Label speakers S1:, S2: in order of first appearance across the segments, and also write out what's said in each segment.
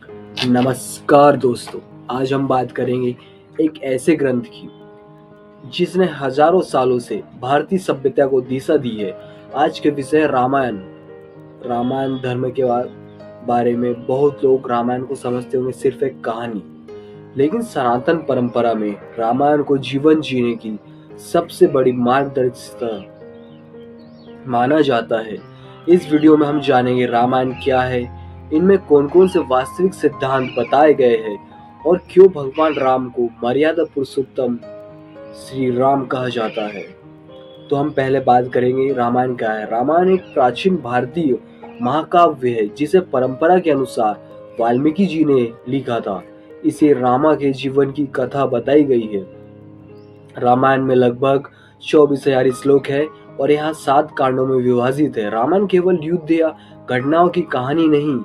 S1: नमस्कार दोस्तों। आज हम बात करेंगे एक ऐसे ग्रंथ की जिसने हजारों सालों से भारतीय सभ्यता को दिशा दी है। आज के विषय है रामायण। रामायण धर्म के बारे में बहुत लोग रामायण को समझते होंगे सिर्फ एक कहानी, लेकिन सनातन परंपरा में रामायण को जीवन जीने की सबसे बड़ी मार्गदर्शिका माना जाता है। इस वीडियो में हम जानेंगे रामायण क्या है, इनमें कौन कौन से वास्तविक सिद्धांत बताए गए हैं और क्यों भगवान राम को मर्यादा पुरुषोत्तम श्री राम कहा जाता है। तो हम पहले बात करेंगे रामायण क्या है। रामायण एक प्राचीन भारतीय महाकाव्य है जिसे परंपरा के अनुसार वाल्मीकि जी ने लिखा था। इसे रामा के जीवन की कथा बताई गई है। रामायण में लगभग 24,000 श्लोक है और यहाँ 7 कांडों में विभाजित है। रामायण केवल युद्ध या घटनाओं की कहानी नहीं,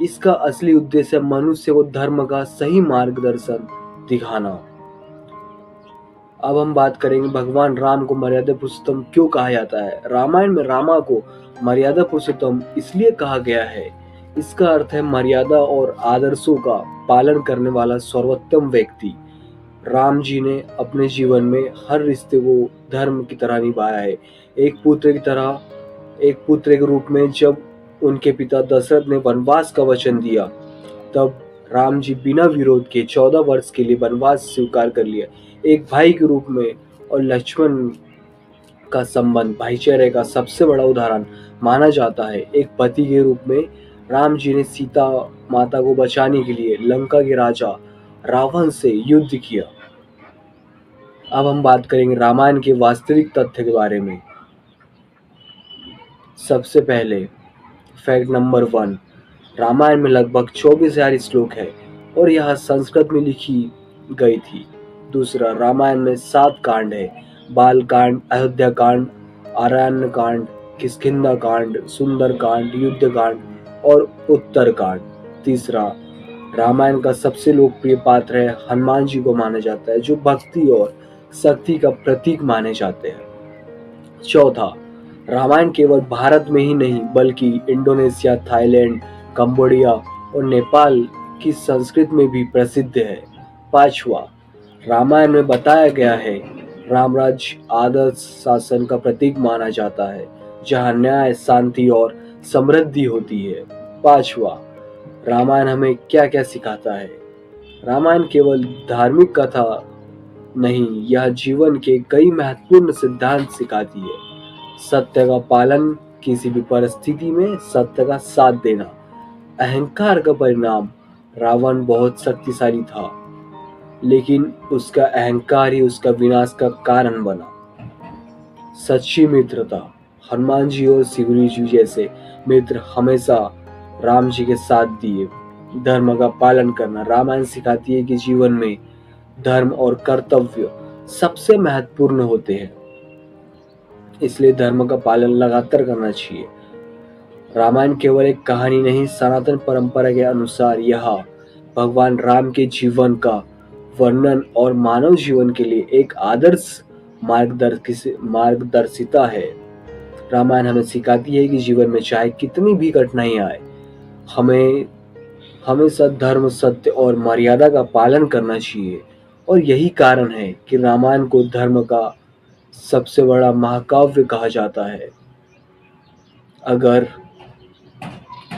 S1: इसका असली उद्देश्य मनुष्य को धर्म का सही मार्गदर्शन दिखाना। अब हम बात करेंगे भगवान राम को मर्यादा पुरुषोत्तम क्यों कहा जाता है। रामायण में रामा को मर्यादा पुरुषोत्तम इसलिए कहा गया है, इसका अर्थ है मर्यादा और आदर्शों का पालन करने वाला सर्वोत्तम व्यक्ति। राम जी ने अपने जीवन में हर रिश्ते को धर्म की तरह निभाया है। एक पुत्र की तरह, एक पुत्र के रूप में जब उनके पिता दशरथ ने वनवास का वचन दिया, तब राम जी बिना विरोध के 14 वर्ष के लिए वनवास स्वीकार कर लिया। एक भाई के रूप में और लक्ष्मण का संबंध भाईचारे का सबसे बड़ा उदाहरण माना जाता है। एक पति के रूप में राम जी ने सीता माता को बचाने के लिए लंका के राजा रावण से युद्ध किया। अब हम बात करेंगे रामायण के वास्तविक तथ्य के बारे में। सबसे पहले फैक्ट नंबर 1, रामायण में लगभग 24,000 श्लोक है और यह संस्कृत में लिखी गई थी। दूसरा, रामायण में 7 कांड है, बाल कांड, अयोध्या कांड, अरण्य कांड, किष्किंधा कांड, सुंदर कांड, युद्ध कांड और उत्तर कांड। तीसरा, रामायण का सबसे लोकप्रिय पात्र है हनुमान जी को माना जाता है, जो भक्ति और शक्ति का प्रतीक माने जाते हैं। चौथा, रामायण केवल भारत में ही नहीं बल्कि इंडोनेशिया, थाईलैंड, कंबोडिया और नेपाल की संस्कृति में भी प्रसिद्ध है। पांचवा, रामायण में बताया गया है रामराज्य आदर्श शासन का प्रतीक माना जाता है, जहां न्याय, शांति और समृद्धि होती है। पांचवा, रामायण हमें क्या क्या सिखाता है। रामायण केवल धार्मिक कथा नहीं, यह जीवन के कई महत्वपूर्ण सिद्धांत सिखाती है। सत्य का पालन, किसी भी परिस्थिति में सत्य का साथ देना। अहंकार का परिणाम, रावण बहुत शक्तिशाली था, लेकिन उसका अहंकार ही उसका विनाश का कारण बना। सच्ची मित्रता, हनुमान जी और शिवरी जी जैसे मित्र हमेशा राम जी के साथ दिए। धर्म का पालन करना, रामायण सिखाती है कि जीवन में धर्म और कर्तव्य सबसे महत्वपूर्ण होते हैं, इसलिए धर्म का पालन लगातार करना चाहिए। रामायण केवल एक कहानी नहीं, सनातन परंपरा के अनुसार यह भगवान राम के जीवन का वर्णन और मानव जीवन के लिए एक आदर्श मार्गदर्शिता है। रामायण हमें सिखाती है कि जीवन में चाहे कितनी भी कठिनाई आए, हमें हमेशा धर्म, सत्य और मर्यादा का पालन करना चाहिए। और यही कारण है कि रामायण को धर्म का सबसे बड़ा महाकाव्य कहा जाता है। अगर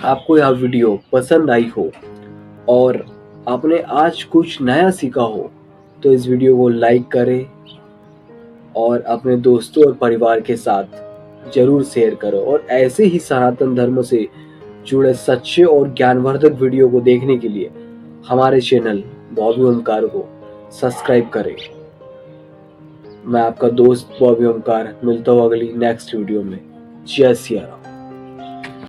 S1: आपको यह वीडियो पसंद आई हो और आपने आज कुछ नया सीखा हो, तो इस वीडियो को लाइक करें और अपने दोस्तों और परिवार के साथ जरूर शेयर करो। और ऐसे ही सनातन धर्म से जुड़े सच्चे और ज्ञानवर्धक वीडियो को देखने के लिए हमारे चैनल बॉबी ओमकार को सब्सक्राइब करें। मैं आपका दोस्त बॉबी ओमकार, मिलता हूँ अगली नेक्स्ट वीडियो में। जय सिया राम।